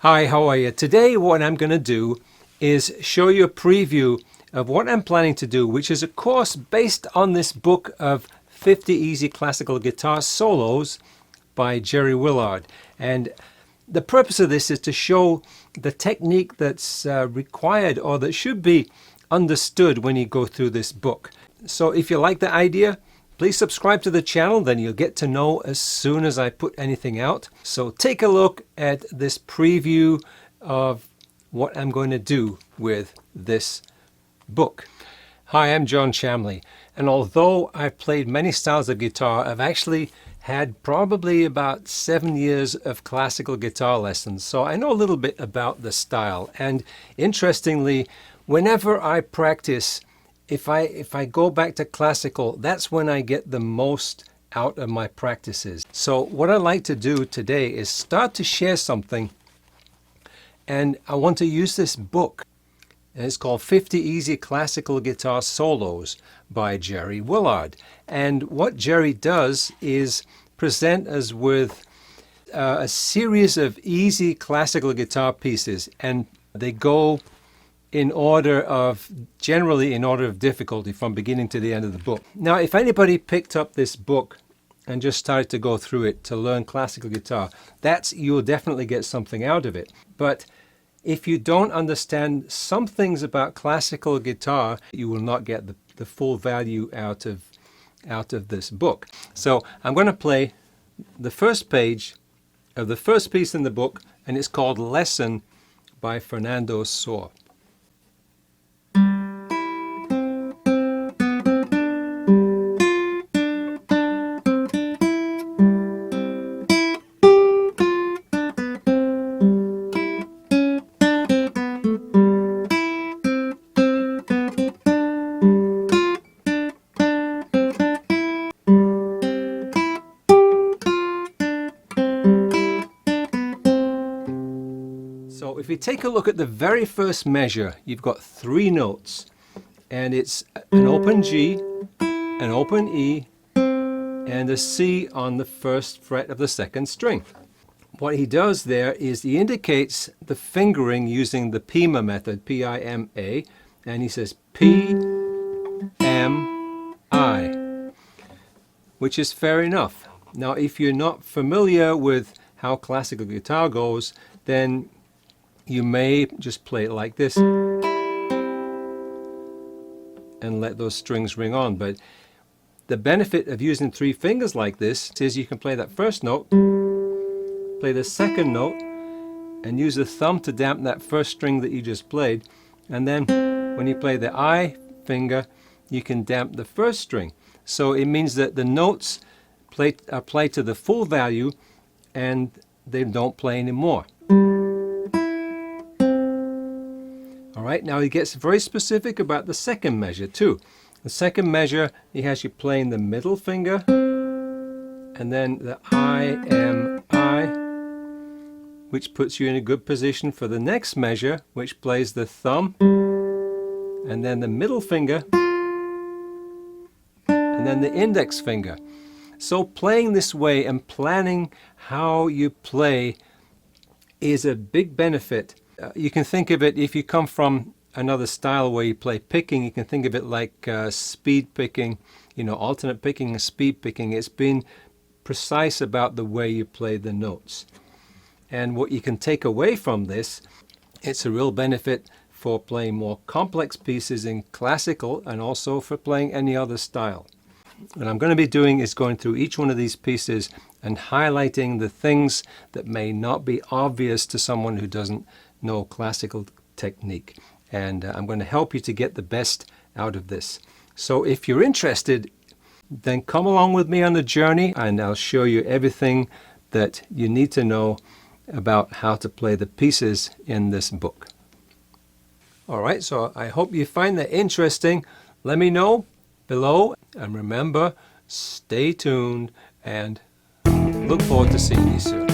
Hi, how are you? Today what I'm going to do is show you a preview of what I'm planning to do, which is a course based on this book of 50 Easy Classical Guitar Solos by Jerry Willard. And the purpose of this is to show the technique that's required or that should be understood when you go through this book. So if you like the idea, please subscribe to the channel, then you'll get to know as soon as I put anything out. So take a look at this preview of what I'm going to do with this book. Hi, I'm John Chamley, and although I've played many styles of guitar, I've actually had probably about 7 years of classical guitar lessons, so I know a little bit about the style. And interestingly, whenever I practice, if I go back to classical, that's when I get the most out of my practices. So what I'd like to do today is start to share something, and I want to use this book. And it's called 50 Easy Classical Guitar Solos by Jerry Willard. And what Jerry does is present us with a series of easy classical guitar pieces, and they go generally in order of difficulty from beginning to the end of the book. Now, if anybody picked up this book and just started to go through it to learn classical guitar, you'll definitely get something out of it. But if you don't understand some things about classical guitar, you will not get the full value out of this book. So I'm going to play the first page of the first piece in the book, and it's called Lesson by Fernando Saw. So if you take a look at the very first measure, you've got 3 notes, and it's an open G, an open E, and a C on the first fret of the second string. What he does there is he indicates the fingering using the PIMA method, P-I-M-A, and he says P-M-I, which is fair enough. Now, if you're not familiar with how classical guitar goes, then you may just play it like this and let those strings ring on. But the benefit of using 3 fingers like this is you can play that first note, play the second note, and use the thumb to dampen that first string that you just played. And then when you play the I finger, you can dampen the first string. So it means that the notes are played to the full value and they don't play anymore. Alright, now he gets very specific about the second measure too. The second measure, he has you playing the middle finger and then the I-M-I, which puts you in a good position for the next measure, which plays the thumb and then the middle finger and then the index finger. So playing this way and planning how you play is a big benefit. You can think of it, if you come from another style where you play picking, you can think of it like speed picking, alternate picking and speed picking. It's been precise about the way you play the notes. And what you can take away from this, it's a real benefit for playing more complex pieces in classical and also for playing any other style. What I'm going to be doing is going through each one of these pieces and highlighting the things that may not be obvious to someone who doesn't know classical technique. And I'm going to help you to get the best out of this. So if you're interested, then come along with me on the journey and I'll show you everything that you need to know about how to play the pieces in this book. Alright, so I hope you find that interesting. Let me know below, and remember, stay tuned and look forward to seeing you soon.